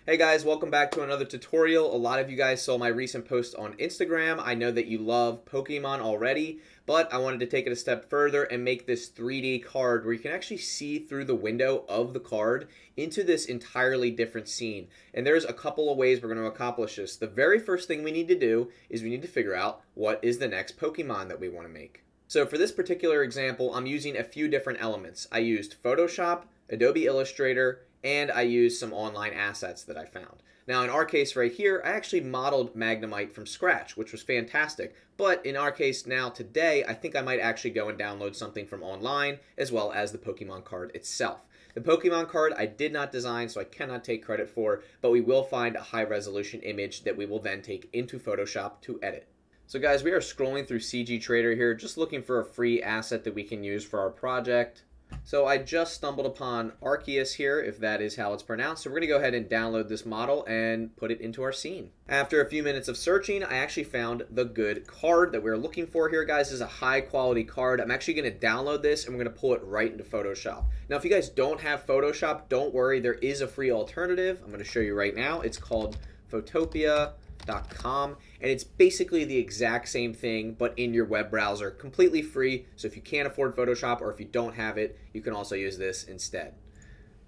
Hey guys, welcome back to another tutorial. A lot of you guys saw my recent post on Instagram. I know that you love Pokemon already, but I wanted to take it a step further and make this 3D card where you can actually see through the window of the card into this entirely different scene. And there's a couple of ways we're going to accomplish this. The very first thing we need to do is we need to figure out what is the next Pokemon that we want to make. So for this particular example, I'm using a few different elements. I used Photoshop, Adobe Illustrator, and I used some online assets that I found. Now in our case right here, I actually modeled Magnemite from scratch, which was fantastic. But in our case now today, I think I might actually go and download something from online as well as the Pokemon card itself. The Pokemon card I did not design, so I cannot take credit for, but we will find a high resolution image that we will then take into Photoshop to edit. So guys, we are scrolling through CG Trader here, just looking for a free asset that we can use for our project. So I just stumbled upon Arceus here, if that is how it's pronounced. So we're going to go ahead and download this model and put it into our scene. After a few minutes of searching, I actually found the good card that we're looking for here, guys. This is a high quality card. I'm actually going to download this and we're going to pull it right into Photoshop. Now, if you guys don't have Photoshop, don't worry. There is a free alternative. I'm going to show you right now. It's called Photopea.com, and it's basically the exact same thing but in your web browser, completely free. So if you can't afford Photoshop or if you don't have it, you can also use this instead.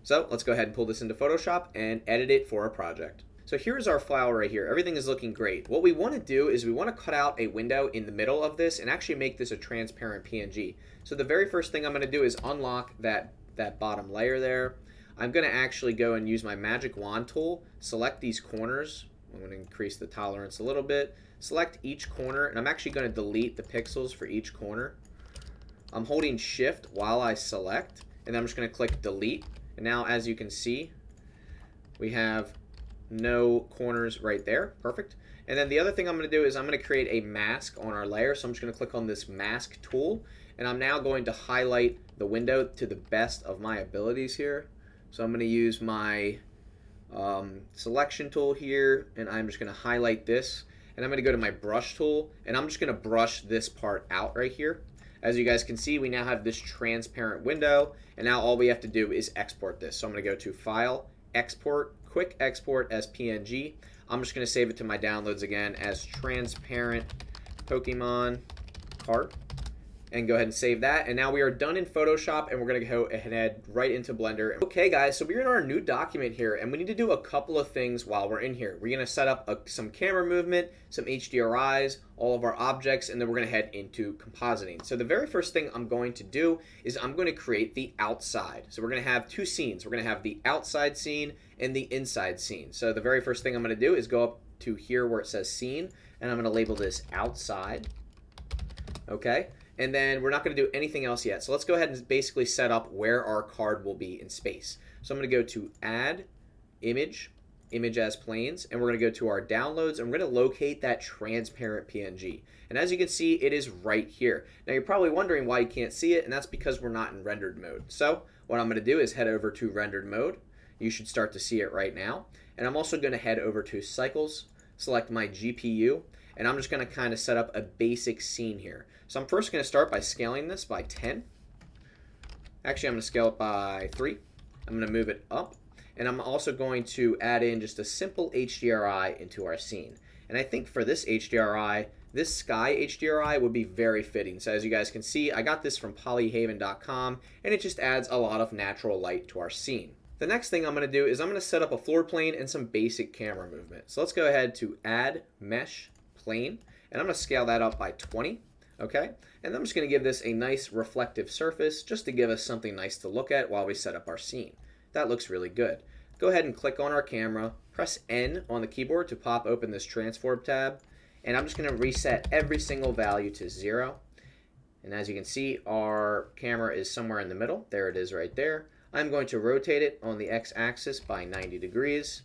So let's go ahead and pull this into Photoshop and edit it for our project. So here's our file right here. Everything is looking great. What we want to do is we want to cut out a window in the middle of this and actually make this a transparent PNG. So the very first thing I'm going to do is unlock that bottom layer there. I'm going to actually go and use my magic wand tool, select these corners. I'm going to increase the tolerance a little bit, select each corner, and I'm actually going to delete the pixels for each corner. I'm holding shift while I select, and then I'm just going to click delete. And now as you can see, we have no corners right there. Perfect. And then the other thing I'm going to do is I'm going to create a mask on our layer. So I'm just going to click on this mask tool, and I'm now going to highlight the window to the best of my abilities here. So I'm going to use my selection tool here, and I'm just going to highlight this, and I'm going to go to my brush tool, and I'm just going to brush this part out right here. As you guys can see, we now have this transparent window, and now all we have to do is export this. So I'm going to go to File, Export, Quick Export as PNG. I'm just going to save it to my downloads again as Transparent Pokemon Card, and go ahead and save that. And now we are done in Photoshop, and we're going to go ahead and head right into Blender. Okay guys, so we're in our new document here, and we need to do a couple of things while we're in here. We're going to set up some camera movement, some HDRIs, all of our objects, and then we're going to head into compositing. So the very first thing I'm going to do is I'm going to create the outside. So we're going to have two scenes. We're going to have the outside scene and the inside scene. So the very first thing I'm going to do is go up to here where it says scene, and I'm going to label this outside. Okay. And then we're not going to do anything else yet. So let's go ahead and basically set up where our card will be in space. So I'm going to go to Add, Image, Image as Planes, and we're going to go to our downloads, and we're going to locate that transparent PNG. And as you can see, it is right here. Now you're probably wondering why you can't see it, and that's because we're not in rendered mode. So what I'm going to do is head over to rendered mode. You should start to see it right now. And I'm also going to head over to Cycles, select my GPU, and I'm just going to kind of set up a basic scene here. So I'm first going to start by scaling this by 10. Actually, I'm going to scale it by 3. I'm going to move it up. And I'm also going to add in just a simple HDRI into our scene. And I think for this HDRI, this sky HDRI would be very fitting. So as you guys can see, I got this from polyhaven.com, and it just adds a lot of natural light to our scene. The next thing I'm going to do is I'm going to set up a floor plane and some basic camera movement. So let's go ahead to Add Mesh Plane, and I'm going to scale that up by 20. Okay, and I'm just going to give this a nice reflective surface just to give us something nice to look at while we set up our scene. That looks really good. Go ahead and click on our camera, press N on the keyboard to pop open this transform tab, and I'm just going to reset every single value to 0. And as you can see, our camera is somewhere in the middle. There it is right there. I'm going to rotate it on the x-axis by 90 degrees,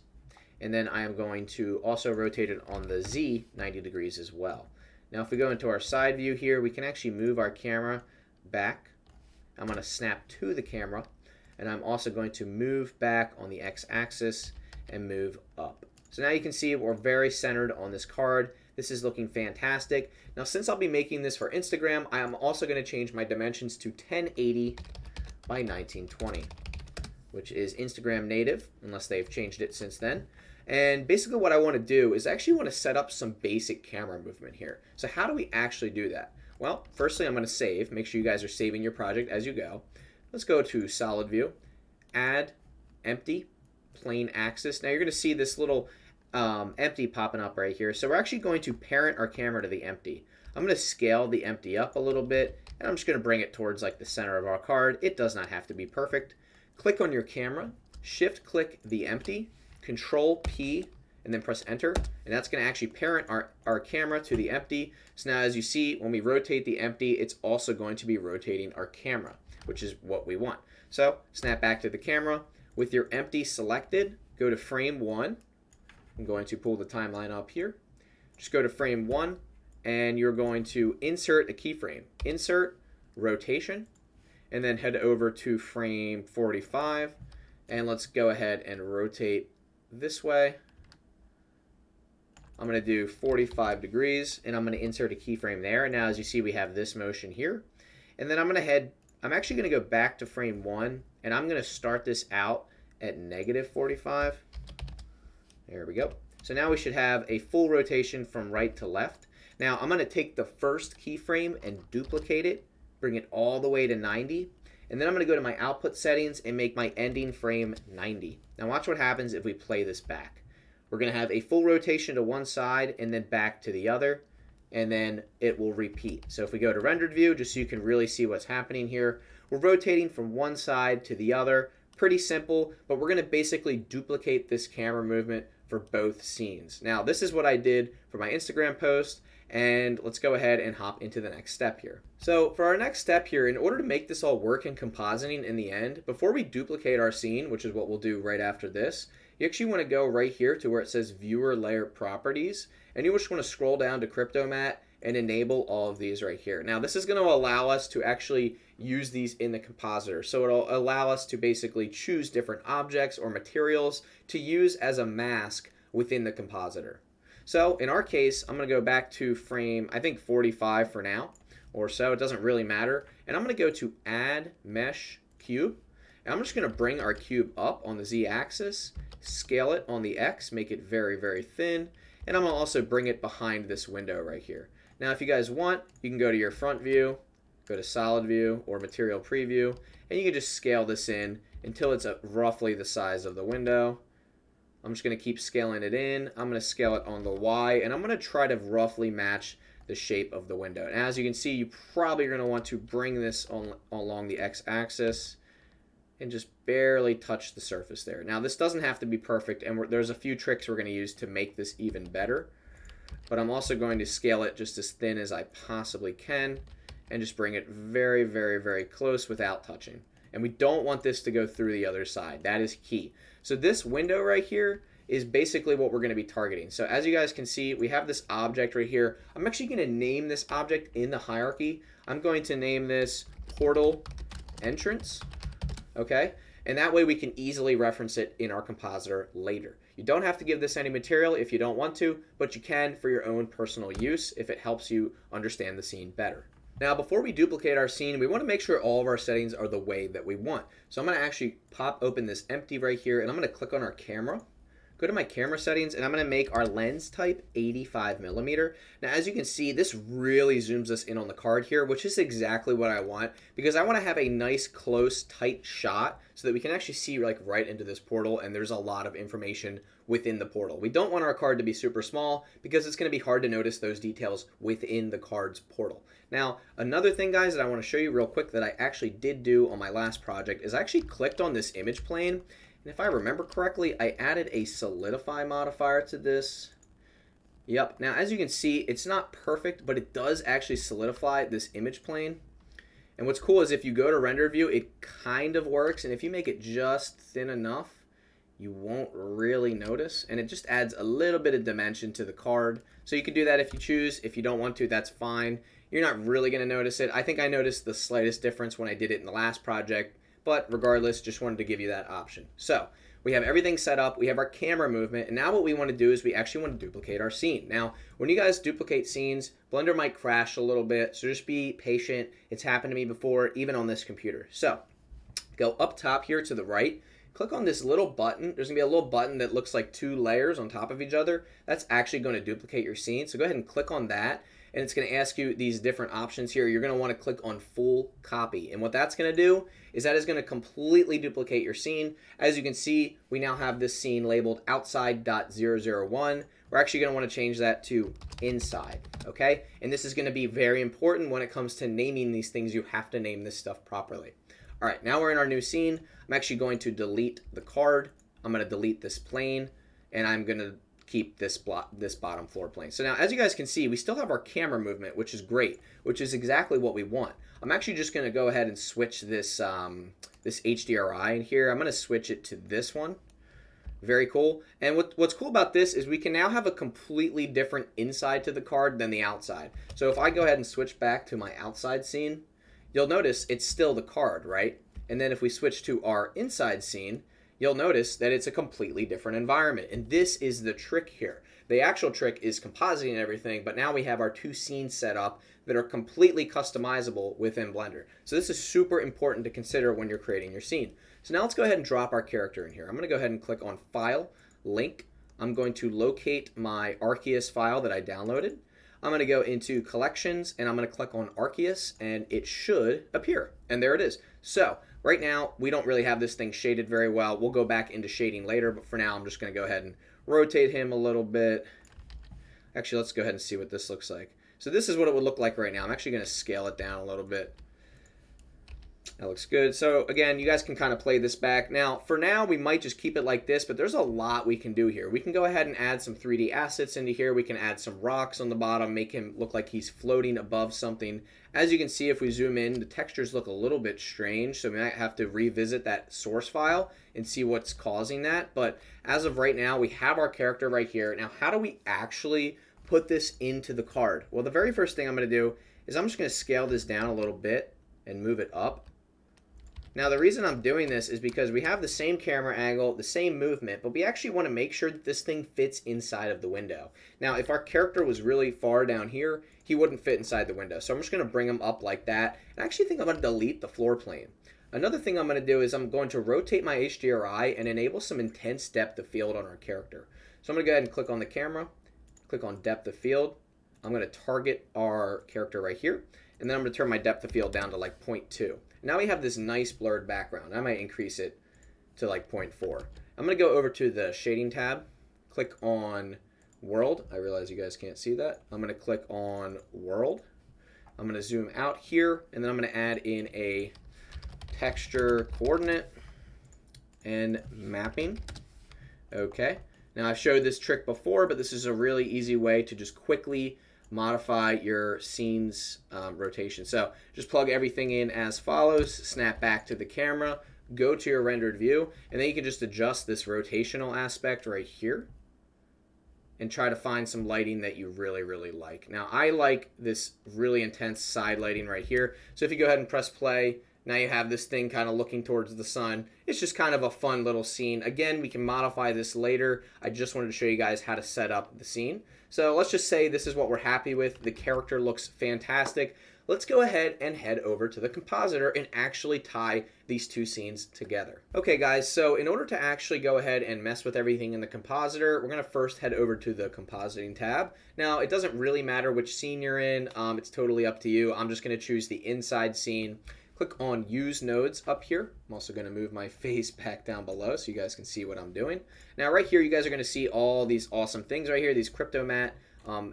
and then I am going to also rotate it on the z 90 degrees as well. Now if we go into our side view here, we can actually move our camera back. I'm going to snap to the camera, and I'm also going to move back on the x-axis and move up. So now you can see we're very centered on this card. This is looking fantastic. Now since I'll be making this for Instagram, I am also going to change my dimensions to 1080 by 1920. which is Instagram native, unless they've changed it since then. And basically what I want to do is actually want to set up some basic camera movement here. So how do we actually do that? Well, firstly, I'm going to save. Make sure you guys are saving your project as you go. Let's go to Solid View, Add, Empty, Plane Axis. Now you're going to see this little empty popping up right here. So we're actually going to parent our camera to the empty. I'm going to scale the empty up a little bit, and I'm just going to bring it towards like the center of our card. It does not have to be perfect. Click on your camera, shift click the empty, Control P, and then press enter, and that's going to actually parent our camera to the empty. So now as you see, when we rotate the empty, it's also going to be rotating our camera, which is what we want. So snap back to the camera. With your empty selected, go to frame 1. I'm going to pull the timeline up here. Just go to frame 1, and you're going to insert a keyframe. Insert, rotation, and then head over to frame 45, and let's go ahead and rotate this way. I'm going to do 45 degrees, and I'm going to insert a keyframe there. And now as you see, we have this motion here. And then I'm actually going to go back to frame 1, and I'm going to start this out at -45. There we go. So now we should have a full rotation from right to left. Now I'm going to take the first keyframe and duplicate it, bring it all the way to 90, and then I'm going to go to my output settings and make my ending frame 90. Now watch what happens if we play this back. We're going to have a full rotation to one side and then back to the other, and then it will repeat. So if we go to rendered view, just so you can really see what's happening here, we're rotating from one side to the other. Pretty simple, but we're going to basically duplicate this camera movement for both scenes. Now this is what I did for my Instagram post, and let's go ahead and hop into the next step here. So for our next step here, in order to make this all work in compositing in the end, before we duplicate our scene, which is what we'll do right after this, you actually want to go right here to where it says Viewer Layer Properties, and you just want to scroll down to CryptoMatte and enable all of these right here. Now this is going to allow us to actually use these in the compositor. So it'll allow us to basically choose different objects or materials to use as a mask within the compositor. So in our case, I'm going to go back to frame, I think 45 for now, or so. It doesn't really matter. And I'm going to go to Add Mesh Cube. And I'm just going to bring our cube up on the Z-axis, scale it on the X, make it very, very thin. And I'm going to also bring it behind this window right here. Now if you guys want, you can go to your front view, go to solid view or material preview, and you can just scale this in until it's roughly the size of the window. I'm just going to keep scaling it in. I'm going to scale it on the Y, and I'm going to try to roughly match the shape of the window. And as you can see, you probably are going to want to bring this along the X-axis and just barely touch the surface there. Now this doesn't have to be perfect, and there's a few tricks we're going to use to make this even better. But I'm also going to scale it just as thin as I possibly can and just bring it very, very, very close without touching. And we don't want this to go through the other side. That is key. So this window right here is basically what we're going to be targeting. So as you guys can see, we have this object right here. I'm actually going to name this object in the hierarchy. I'm going to name this Portal Entrance. Okay? And that way we can easily reference it in our compositor later. You don't have to give this any material if you don't want to, but you can for your own personal use if it helps you understand the scene better. Now before we duplicate our scene, we want to make sure all of our settings are the way that we want. So I'm going to actually pop open this empty right here, and I'm going to click on our camera. Go to my camera settings, and I'm going to make our lens type 85mm. Now as you can see, this really zooms us in on the card here, which is exactly what I want, because I want to have a nice close tight shot so that we can actually see like right into this portal, and there's a lot of information within the portal. We don't want our card to be super small because it's going to be hard to notice those details within the card's portal. Now another thing guys that I want to show you real quick that I actually did do on my last project is I actually clicked on this image plane. And if I remember correctly, I added a solidify modifier to this. Yep, now as you can see, it's not perfect, but it does actually solidify this image plane. And what's cool is if you go to render view, it kind of works, and if you make it just thin enough, you won't really notice, and it just adds a little bit of dimension to the card. So you can do that if you choose. If you don't want to, that's fine. You're not really going to notice it. I think I noticed the slightest difference when I did it in the last project, but regardless, just wanted to give you that option. So we have everything set up, we have our camera movement, and now what we want to do is we actually want to duplicate our scene. Now, when you guys duplicate scenes, Blender might crash a little bit, so just be patient. It's happened to me before, even on this computer. So go up top here to the right, click on this little button. There's gonna be a little button that looks like two layers on top of each other. That's actually going to duplicate your scene. So go ahead and click on that, and it's going to ask you these different options here. You're going to want to click on full copy, and what that's going to do is that is going to completely duplicate your scene. As you can see, we now have this scene labeled outside.001. We're actually going to want to change that to inside, okay? And this is going to be very important when it comes to naming these things. You have to name this stuff properly. All right, now we're in our new scene. I'm actually going to delete the card. I'm going to delete this plane, and I'm going to keep this bottom floor plane. So now, as you guys can see, we still have our camera movement, which is great, which is exactly what we want. I'm actually just going to go ahead and switch this this HDRI in here. I'm going to switch it to this one. Very cool. And what's cool about this is we can now have a completely different inside to the card than the outside. So if I go ahead and switch back to my outside scene, you'll notice it's still the card, right? And then if we switch to our inside scene, you'll notice that it's a completely different environment. And this is the trick here. The actual trick is compositing everything, but now we have our two scenes set up that are completely customizable within Blender. So this is super important to consider when you're creating your scene. So now let's go ahead and drop our character in here. I'm going to go ahead and click on File, Link. I'm going to locate my Arceus file that I downloaded. I'm going to go into Collections, and I'm going to click on Arceus, and it should appear. And there it is. So right now, we don't really have this thing shaded very well. We'll go back into shading later, but for now, I'm just going to go ahead and rotate him a little bit. Actually, let's go ahead and see what this looks like. So this is what it would look like right now. I'm actually going to scale it down a little bit. That looks good. So again, you guys can kind of play this back. Now, for now, we might just keep it like this, but there's a lot we can do here. We can go ahead and add some 3D assets into here. We can add some rocks on the bottom, make him look like he's floating above something. As you can see, if we zoom in, the textures look a little bit strange, so we might have to revisit that source file and see what's causing that. But as of right now, we have our character right here. Now, how do we actually put this into the card? Well, the very first thing I'm going to do is I'm just going to scale this down a little bit and move it up. Now, the reason I'm doing this is because we have the same camera angle, the same movement, but we actually want to make sure that this thing fits inside of the window. Now, if our character was really far down here, he wouldn't fit inside the window. So I'm just going to bring him up like that. And I actually think I'm going to delete the floor plane. Another thing I'm going to do is I'm going to rotate my HDRI and enable some intense depth of field on our character. So I'm going to go ahead and click on the camera, click on depth of field. I'm going to target our character right here. And then I'm going to turn my depth of field down to like 0.2. Now we have this nice blurred background. I might increase it to like 0.4. I'm going to go over to the shading tab, click on world. I realize you guys can't see that. I'm going to click on world. I'm going to zoom out here, and then I'm going to add in a texture coordinate and mapping. Okay. Now I've showed this trick before, but this is a really easy way to just quickly modify your scene's rotation. So just plug everything in as follows, snap back to the camera, go to your rendered view, and then you can just adjust this rotational aspect right here and try to find some lighting that you really, really like. Now, I like this really intense side lighting right here. So if you go ahead and press play, now you have this thing kind of looking towards the sun. It's just kind of a fun little scene. Again, we can modify this later. I just wanted to show you guys how to set up the scene. So let's just say this is what we're happy with. The character looks fantastic. Let's go ahead and head over to the compositor and actually tie these two scenes together. Okay guys, so in order to actually go ahead and mess with everything in the compositor, we're gonna first head over to the compositing tab. Now, it doesn't really matter which scene you're in. It's totally up to you. I'm just gonna choose the inside scene. Click on Use Nodes up here. I'm also going to move my face back down below so you guys can see what I'm doing. Now right here, you guys are going to see all these awesome things right here, these CryptoMatte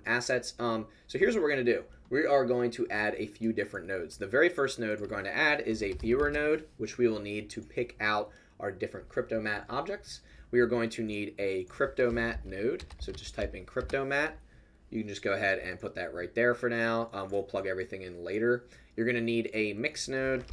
assets. So here's what we're going to do. We are going to add a few different nodes. The very first node we're going to add is a viewer node, which we will need to pick out our different CryptoMatte objects. We are going to need a CryptoMatte node. So just type in CryptoMatte. You can just go ahead and put that right there for now. We'll plug everything in later. You're going to need a mix node.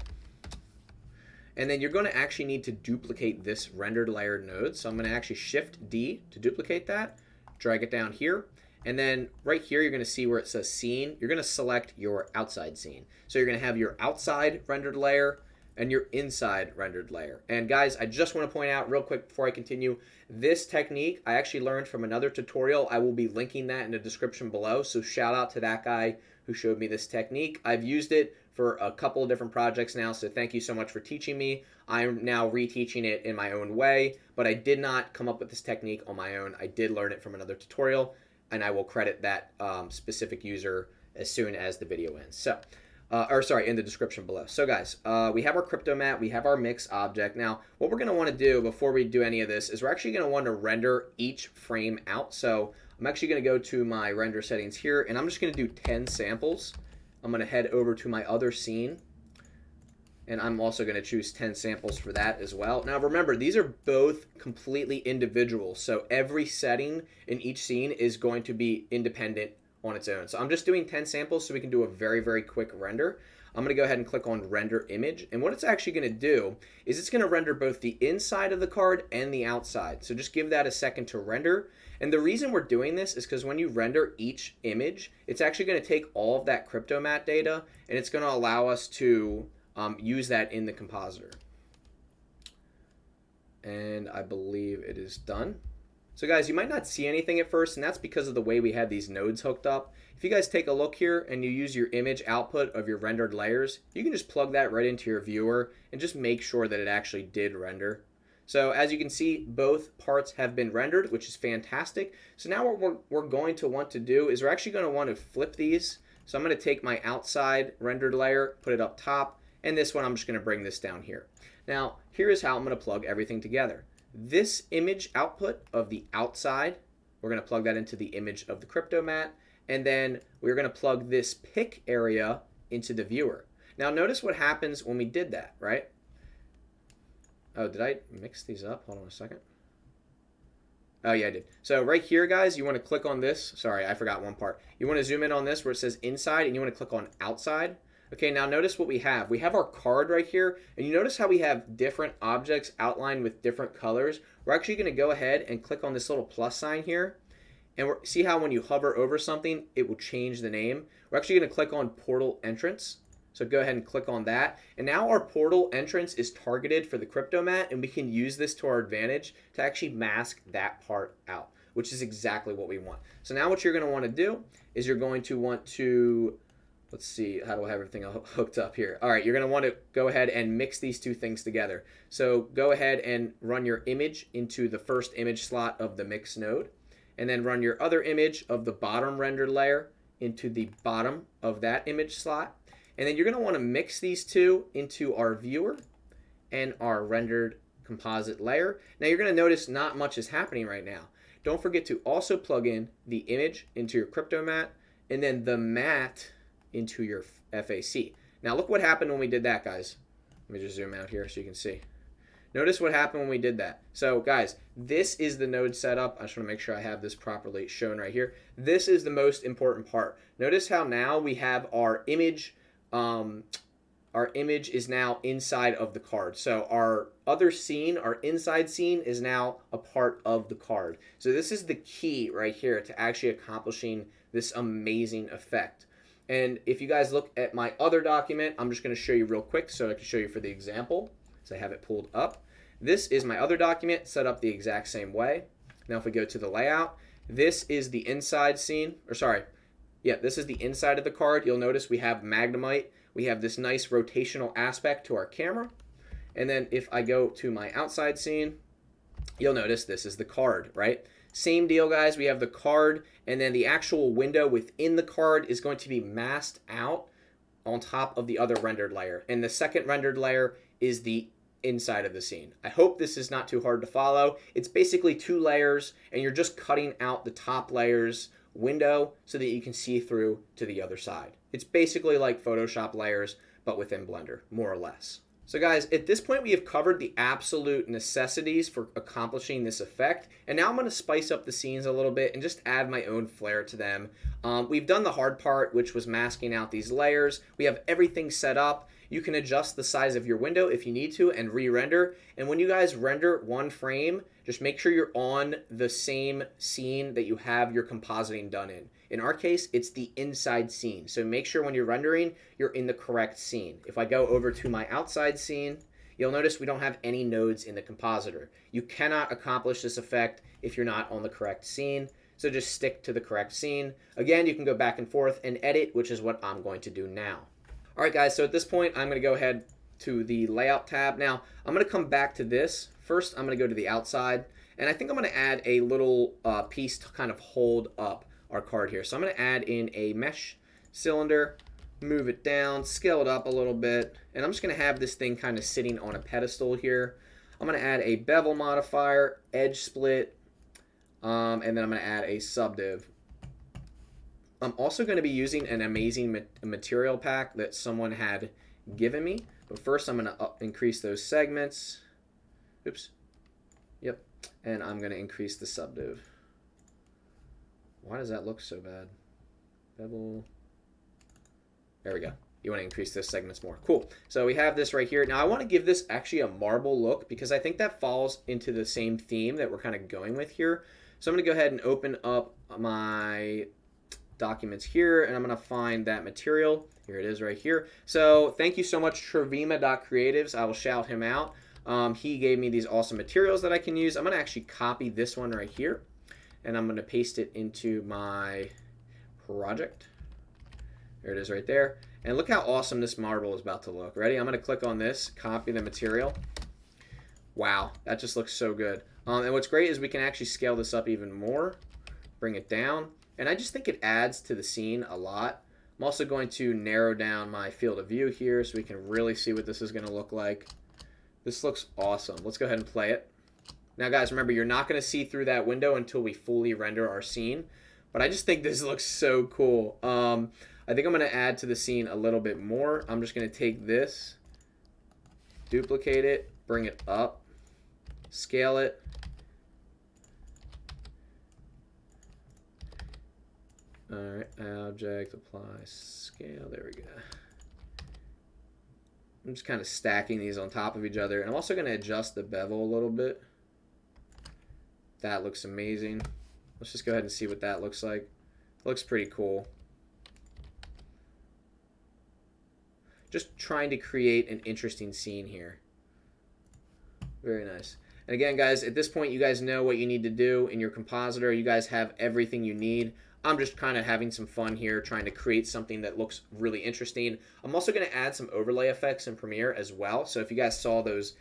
And then you're going to actually need to duplicate this rendered layered node. So I'm going to actually Shift D to duplicate that, drag it down here. And then right here, you're going to see where it says scene. You're going to select your outside scene. So you're going to have your outside rendered layer and your inside rendered layer. And guys, I just want to point out real quick before I continue, this technique I actually learned from another tutorial. I will be linking that in the description below. So shout out to that guy who showed me this technique. I've used it for a couple of different projects now, so thank you so much for teaching me. I'm now reteaching it in my own way, but I did not come up with this technique on my own. I did learn it from another tutorial, and I will credit that specific user as soon as the video ends. So, in the description below. So guys, we have our crypto mat, we have our mix object. Now, what we're gonna wanna do before we do any of this is we're actually gonna wanna render each frame out. So I'm actually gonna go to my render settings here, and I'm just gonna do 10 samples. I'm gonna head over to my other scene, and I'm also gonna choose 10 samples for that as well. Now remember, these are both completely individual, so every setting in each scene is going to be independent on its own. So I'm just doing 10 samples so we can do a very, very quick render. I'm gonna go ahead and click on render image, and what it's actually gonna do is it's gonna render both the inside of the card and the outside. So just give that a second to render. And the reason we're doing this is because when you render each image, it's actually gonna take all of that crypto mat data, and it's gonna allow us to use that in the compositor. And I believe it is done. So guys, you might not see anything at first, and that's because of the way we had these nodes hooked up. If you guys take a look here and you use your image output of your rendered layers, you can just plug that right into your viewer and just make sure that it actually did render. So as you can see, both parts have been rendered, which is fantastic. So now what we're going to want to do is we're actually going to want to flip these. So I'm going to take my outside rendered layer, put it up top, and this one I'm just going to bring this down here. Now, here is how I'm going to plug everything together. This image output of the outside, we're going to plug that into the image of the crypto mat, and then we're going to plug this pick area into the viewer. Now notice what happens when we did that, right? Oh, did I mix these up? Hold on a second. Oh yeah, I did. So right here, guys, you want to click on this. Sorry, I forgot one part. You want to zoom in on this where it says inside, and you want to click on outside. Okay, now notice what we have. We have our card right here, and you notice how we have different objects outlined with different colors. We're actually going to go ahead and click on this little plus sign here, and see how when you hover over something, it will change the name. We're actually going to click on portal entrance. So go ahead and click on that, and now our portal entrance is targeted for the crypto mat, and we can use this to our advantage to actually mask that part out, which is exactly what we want. So now what you're going to want to do is you're going to want to, let's see, how do I have everything hooked up here? All right, you're going to want to go ahead and mix these two things together. So go ahead and run your image into the first image slot of the mix node, and then run your other image of the bottom rendered layer into the bottom of that image slot. And then you're going to want to mix these two into our viewer and our rendered composite layer. Now you're going to notice not much is happening right now. Don't forget to also plug in the image into your crypto mat, and then the mat into your FAC. Now look what happened when we did that, guys. Let me just zoom out here so you can see. Notice what happened when we did that. So guys, this is the node setup. I just want to make sure I have this properly shown right here. This is the most important part. Notice how now we have our image. Our image is now inside of the card. So our other scene, our inside scene, is now a part of the card. So this is the key right here to actually accomplishing this amazing effect. And if you guys look at my other document, I'm just going to show you real quick so I can show you for the example. So I have it pulled up. This is my other document set up the exact same way. Now if we go to the layout, this is the inside scene, or sorry, yeah, this is the inside of the card. You'll notice we have Magnemite. We have this nice rotational aspect to our camera. And then if I go to my outside scene, you'll notice this is the card, right? Same deal, guys. We have the card, and then the actual window within the card is going to be masked out on top of the other rendered layer. And the second rendered layer is the inside of the scene. I hope this is not too hard to follow. It's basically two layers, and you're just cutting out the top layer's window so that you can see through to the other side. It's basically like Photoshop layers, but within Blender, more or less. So guys, at this point we have covered the absolute necessities for accomplishing this effect, and now I'm going to spice up the scenes a little bit and just add my own flair to them. We've done the hard part, which was masking out these layers. We have everything set up. You can adjust the size of your window if you need to and re-render. And when you guys render one frame, just make sure you're on the same scene that you have your compositing done in. In our case, it's the inside scene. So make sure when you're rendering, you're in the correct scene. If I go over to my outside scene, you'll notice we don't have any nodes in the compositor. You cannot accomplish this effect if you're not on the correct scene. So just stick to the correct scene. Again, you can go back and forth and edit, which is what I'm going to do now. All right, guys, so at this point, I'm going to go ahead to the layout tab. Now, I'm going to come back to this. First, I'm going to go to the outside, and I think I'm going to add a little piece to kind of hold up our card here. So I'm going to add in a mesh cylinder, move it down, scale it up a little bit, and I'm just going to have this thing kind of sitting on a pedestal here. I'm going to add a bevel modifier, edge split, and then I'm going to add a subdiv. I'm also going to be using an amazing material pack that someone had given me. But first, I'm going to increase those segments. Oops. Yep. And I'm going to increase the subdiv. Why does that look so bad? Bevel. There we go. You want to increase those segments more. Cool. So we have this right here. Now, I want to give this actually a marble look because I think that falls into the same theme that we're kind of going with here. So I'm going to go ahead and open up my documents here, and I'm going to find that material. Here it is right here. So thank you so much, Trevima.creatives. I will shout him out. He gave me these awesome materials that I can use. I'm going to actually copy this one right here, and I'm going to paste it into my project. There it is right there. And look how awesome this marble is about to look. Ready? I'm going to click on this, copy the material. Wow, that just looks so good. And what's great is we can actually scale this up even more, bring it down. And I just think it adds to the scene a lot. I'm also going to narrow down my field of view here so we can really see what this is going to look like. This looks awesome. Let's go ahead and play it. Now, guys, remember, you're not going to see through that window until we fully render our scene. But I just think this looks so cool. I think I'm going to add to the scene a little bit more. I'm just going to take this, duplicate it, bring it up, scale it. Alright, object, apply, scale, there we go. I'm just kind of stacking these on top of each other. And I'm also going to adjust the bevel a little bit. That looks amazing. Let's just go ahead and see what that looks like. It looks pretty cool. Just trying to create an interesting scene here. Very nice. And again, guys, at this point, you guys know what you need to do in your compositor. You guys have everything you need. I'm just kind of having some fun here, trying to create something that looks really interesting. I'm also going to add some overlay effects in Premiere as well. So if you guys saw those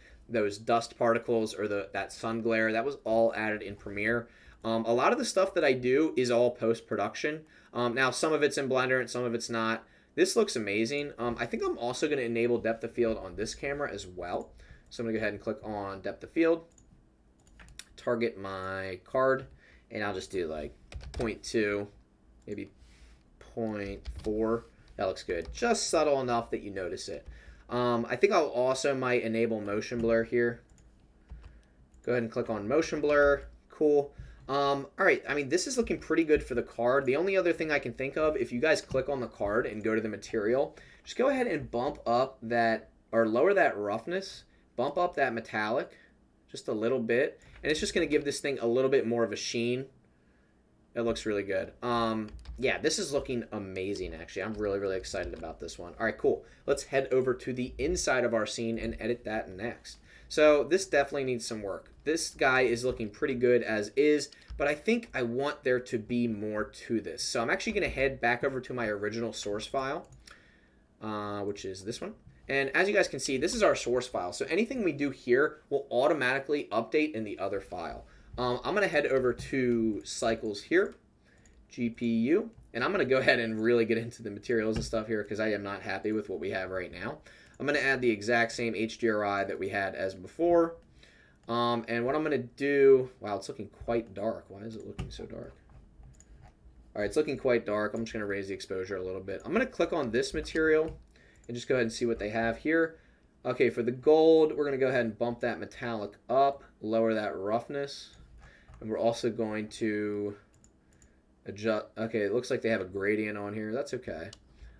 dust particles or that sun glare, that was all added in Premiere. A lot of the stuff that I do is all post-production. Now, some of it's in Blender and some of it's not. This looks amazing. I think I'm also going to enable depth of field on this camera as well. So I'm going to go ahead and click on depth of field, target my card, and I'll just do like 0.2, maybe 0.4. That looks good. Just subtle enough that you notice it. I think I'll also might enable motion blur here. Go ahead and click on motion blur. Cool. All right, I mean, this is looking pretty good for the card. The only other thing I can think of, if you guys click on the card and go to the material, just go ahead and bump up that, or lower that roughness, bump up that metallic just a little bit, and it's just going to give this thing a little bit more of a sheen. It looks really good. Yeah, this is looking amazing, actually. I'm really, really excited about this one. All right, cool. Let's head over to the inside of our scene and edit that next. So this definitely needs some work. This guy is looking pretty good as is, but I think I want there to be more to this. So I'm actually going to head back over to my original source file, which is this one. And as you guys can see, this is our source file. So anything we do here will automatically update in the other file. I'm going to head over to cycles here, GPU, and I'm going to go ahead and really get into the materials and stuff here because I am not happy with what we have right now. I'm going to add the exact same HDRI that we had as before. And what I'm going to do, wow, it's looking quite dark. Why is it looking so dark? All right, it's looking quite dark. I'm just going to raise the exposure a little bit. I'm going to click on this material and just go ahead and see what they have here. Okay, for the gold, we're going to go ahead and bump that metallic up, lower that roughness. And we're also going to adjust. Okay, it looks like they have a gradient on here. That's okay.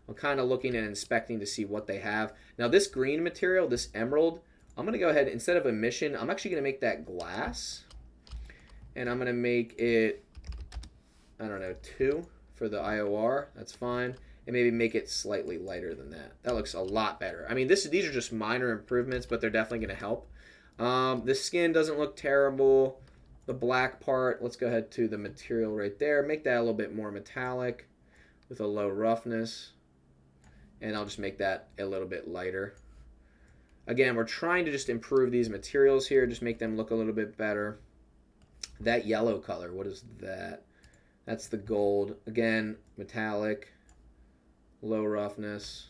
I'm kind of looking and inspecting to see what they have. Now, this green material, this emerald, I'm going to go ahead, instead of emission, I'm actually going to make that glass. And I'm going to make it, I don't know, 2 for the IOR. That's fine. And maybe make it slightly lighter than that. That looks a lot better. I mean, these are just minor improvements, but they're definitely going to help. The skin doesn't look terrible. The black part, let's go ahead to the material right there. Make that a little bit more metallic with a low roughness. and I'll just make that a little bit lighter. Again, we're trying to just improve these materials here, just make them look a little bit better. That yellow color, what is that? That's the gold. Again, metallic, low roughness.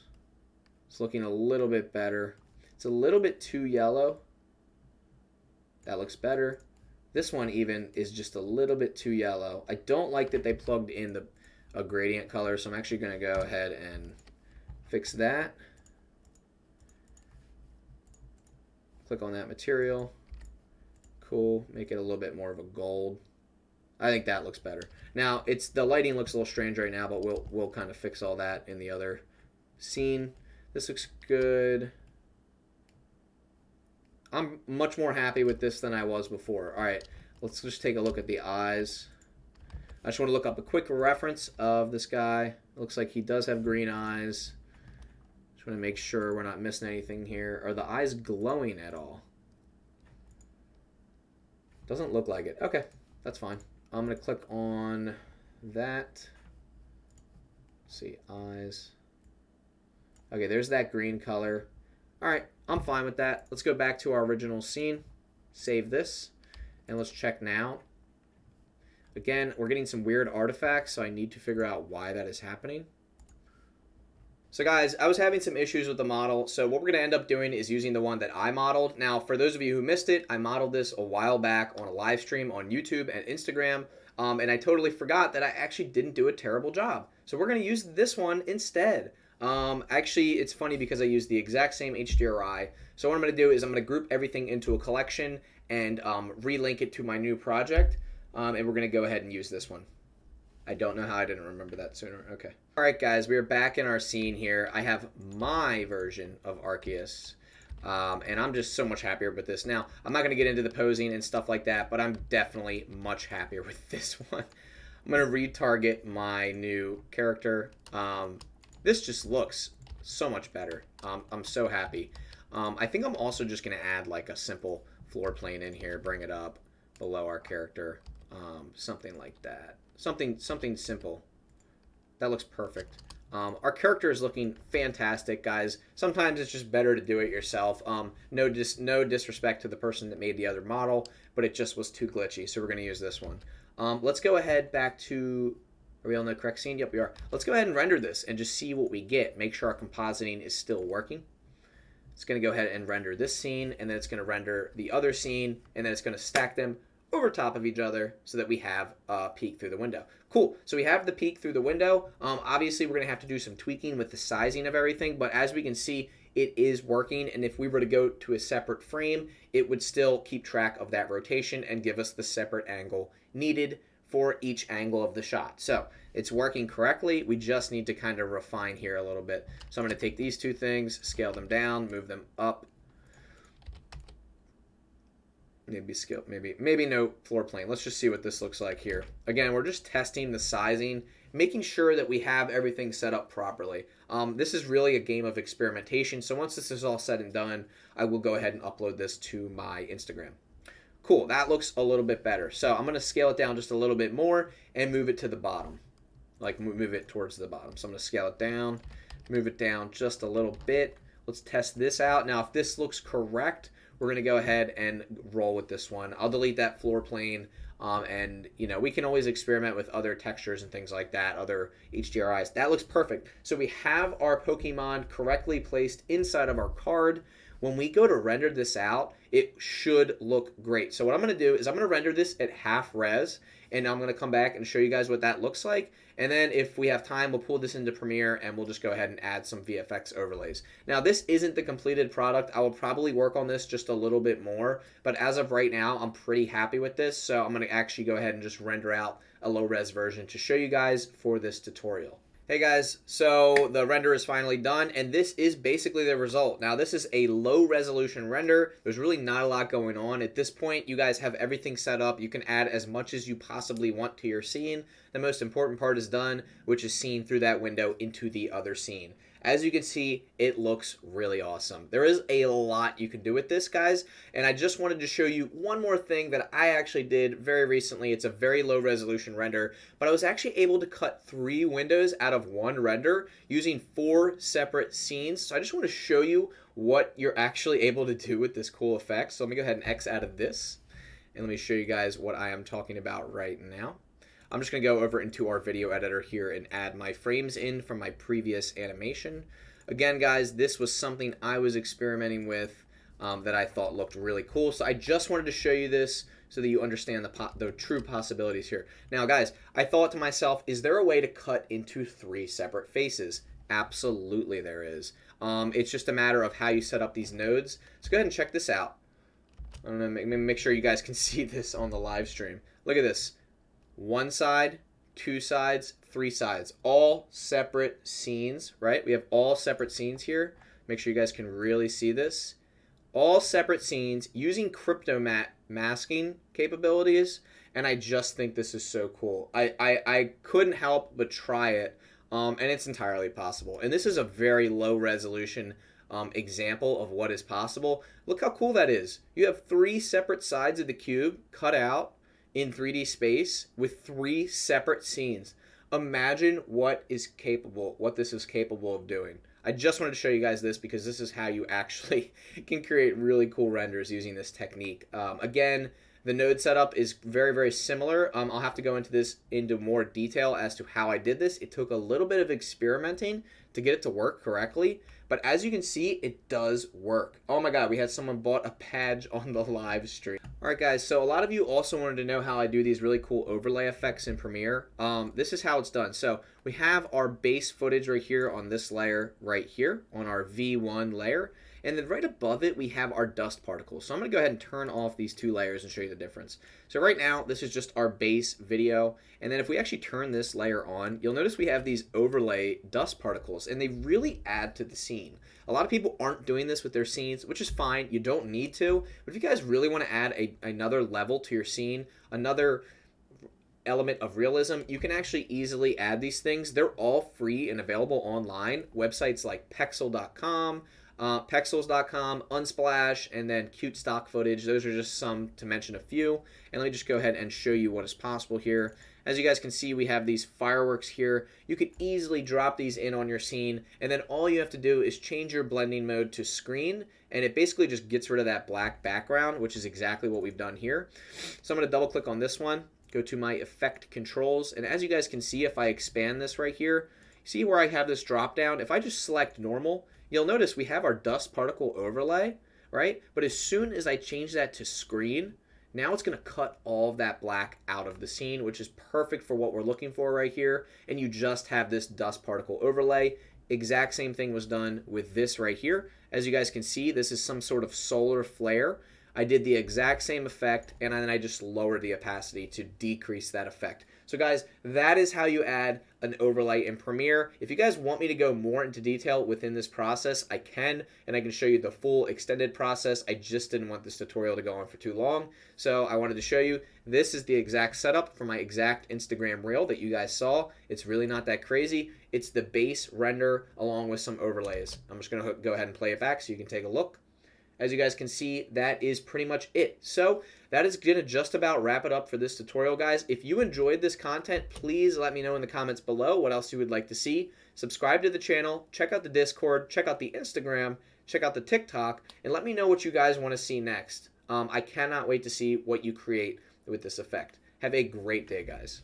It's looking a little bit better. It's a little bit too yellow. That looks better. This one even is just a little bit too yellow. I don't like that they plugged in a gradient color, so I'm actually going to go ahead and fix that. Click on that material. Cool. Make it a little bit more of a gold. I think that looks better. Now, the lighting looks a little strange right now, but we'll kind of fix all that in the other scene. This looks good. I'm much more happy with this than I was before. All right, let's just take a look at the eyes. I just want to look up a quick reference of this guy. It looks like he does have green eyes. Just want to make sure we're not missing anything here. Are the eyes glowing at all? Doesn't look like it. Okay, that's fine. I'm going to click on that. Let's see, eyes. Okay, there's that green color. All right, I'm fine with that. Let's go back to our original scene. Save this, and let's check now. Again, we're getting some weird artifacts, so I need to figure out why that is happening. So guys, I was having some issues with the model, so what we're going to end up doing is using the one that I modeled. Now, for those of you who missed it, I modeled this a while back on a live stream on YouTube and Instagram, and I totally forgot that I actually didn't do a terrible job. So we're going to use this one instead. Actually, it's funny because I used the exact same HDRI. So what I'm going to do is I'm going to group everything into a collection and relink it to my new project, and we're going to go ahead and use this one. I don't know how I didn't remember that sooner. Okay. All right, guys, we are back in our scene here. I have my version of Arceus, and I'm just so much happier with this. Now, I'm not going to get into the posing and stuff like that, but I'm definitely much happier with this one. I'm going to retarget my new character. This just looks so much better. I'm so happy. I think I'm also just going to add like a simple floor plane in here, bring it up below our character, something like that. Something simple. That looks perfect. Our character is looking fantastic, guys. Sometimes it's just better to do it yourself. No disrespect to the person that made the other model, but it just was too glitchy, so we're going to use this one. Let's go ahead back to... Are we on the correct scene? Yep, we are. Let's go ahead and render this and just see what we get. Make sure our compositing is still working. It's going to go ahead and render this scene, and then it's going to render the other scene, and then it's going to stack them over top of each other so that we have a peek through the window. Cool. So we have the peek through the window. Obviously, we're going to have to do some tweaking with the sizing of everything, but as we can see, it is working, and if we were to go to a separate frame, it would still keep track of that rotation and give us the separate angle needed for each angle of the shot. So it's working correctly. We just need to kind of refine here a little bit. So I'm going to take these two things, scale them down, move them up. Maybe no floor plane. Let's just see what this looks like here. Again, we're just testing the sizing, making sure that we have everything set up properly. This is really a game of experimentation. So once this is all said and done, I will go ahead and upload this to my Instagram. Cool, that looks a little bit better. So I'm going to scale it down just a little bit more and move it to the bottom. Like move it towards the bottom. So I'm going to scale it down, move it down just a little bit. Let's test this out. Now, if this looks correct, we're going to go ahead and roll with this one. I'll delete that floor plane, and we can always experiment with other textures and things like that, other HDRIs. That looks perfect. So we have our Pokemon correctly placed inside of our card. When we go to render this out, it should look great. So what I'm going to do is I'm going to render this at half res, and I'm going to come back and show you guys what that looks like. And then if we have time, we'll pull this into Premiere and we'll just go ahead and add some VFX overlays. Now, this isn't the completed product. I will probably work on this just a little bit more, but as of right now, I'm pretty happy with this. So I'm going to actually go ahead and just render out a low res version to show you guys for this tutorial. Hey guys, so the render is finally done, and this is basically the result. Now, this is a low resolution render. There's really not a lot going on. At this point, you guys have everything set up. You can add as much as you possibly want to your scene. The most important part is done, which is seeing through that window into the other scene. As you can see, it looks really awesome. There is a lot you can do with this, guys, and I just wanted to show you one more thing that I actually did very recently. It's a very low resolution render, but I was actually able to cut 3 windows out of one render using 4 separate scenes. So I just want to show you what you're actually able to do with this cool effect. So let me go ahead and X out of this, and let me show you guys what I am talking about right now. I'm just going to go over into our video editor here and add my frames in from my previous animation. Again, guys, this was something I was experimenting with that I thought looked really cool. So I just wanted to show you this so that you understand the true possibilities here. Now, guys, I thought to myself, is there a way to cut into 3 separate faces? Absolutely there is. It's just a matter of how you set up these nodes. So go ahead and check this out. I'm going to make sure you guys can see this on the live stream. Look at this. 1 side, 2 sides, 3 sides, all separate scenes, right? We have all separate scenes here. Make sure you guys can really see this. All separate scenes using crypto masking capabilities, and I just think this is so cool. I couldn't help but try it, and it's entirely possible. And this is a very low resolution example of what is possible. Look how cool that is. You have 3 separate sides of the cube cut out in 3D space with 3 separate scenes. Imagine what this is capable of doing. I just wanted to show you guys this because this is how you actually can create really cool renders using this technique. Again, the node setup is very, very similar. I'll have to go into more detail as to how I did this. It took a little bit of experimenting to get it to work correctly, but as you can see, it does work. Oh my God, we had someone bought a badge on the live stream. All right, guys, so a lot of you also wanted to know how I do these really cool overlay effects in Premiere. This is how it's done. So we have our base footage right here on this layer right here on our V1 layer. And then right above it, we have our dust particles. So I'm going to go ahead and turn off these 2 layers and show you the difference. So right now, this is just our base video. And then if we actually turn this layer on, you'll notice we have these overlay dust particles, and they really add to the scene. A lot of people aren't doing this with their scenes, which is fine. You don't need to. But if you guys really want to add another level to your scene, another element of realism, you can actually easily add these things. They're all free and available online. Websites like Pexel.com, Pexels.com, Unsplash, and then Cute Stock Footage. Those are just some to mention a few. And let me just go ahead and show you what is possible here. As you guys can see, we have these fireworks here. You could easily drop these in on your scene, and then all you have to do is change your blending mode to screen, and it basically just gets rid of that black background, which is exactly what we've done here. So I'm going to double click on this one, go to my effect controls, and as you guys can see, if I expand this right here, see where I have this drop down? If I just select normal, you'll notice we have our dust particle overlay, right? But as soon as I change that to screen, now it's going to cut all of that black out of the scene, which is perfect for what we're looking for right here. And you just have this dust particle overlay. Exact same thing was done with this right here. As you guys can see, this is some sort of solar flare. I did the exact same effect, and then I just lowered the opacity to decrease that effect. So guys, that is how you add an overlay in Premiere. If you guys want me to go more into detail within this process, I can, and I can show you the full extended process. I just didn't want this tutorial to go on for too long, so I wanted to show you. This is the exact setup for my exact Instagram reel that you guys saw. It's really not that crazy. It's the base render along with some overlays. I'm just going to go ahead and play it back so you can take a look. As you guys can see, that is pretty much it. So that is going to just about wrap it up for this tutorial, guys. If you enjoyed this content, please let me know in the comments below what else you would like to see. Subscribe to the channel, check out the Discord, check out the Instagram, check out the TikTok, and let me know what you guys want to see next. I cannot wait to see what you create with this effect. Have a great day, guys.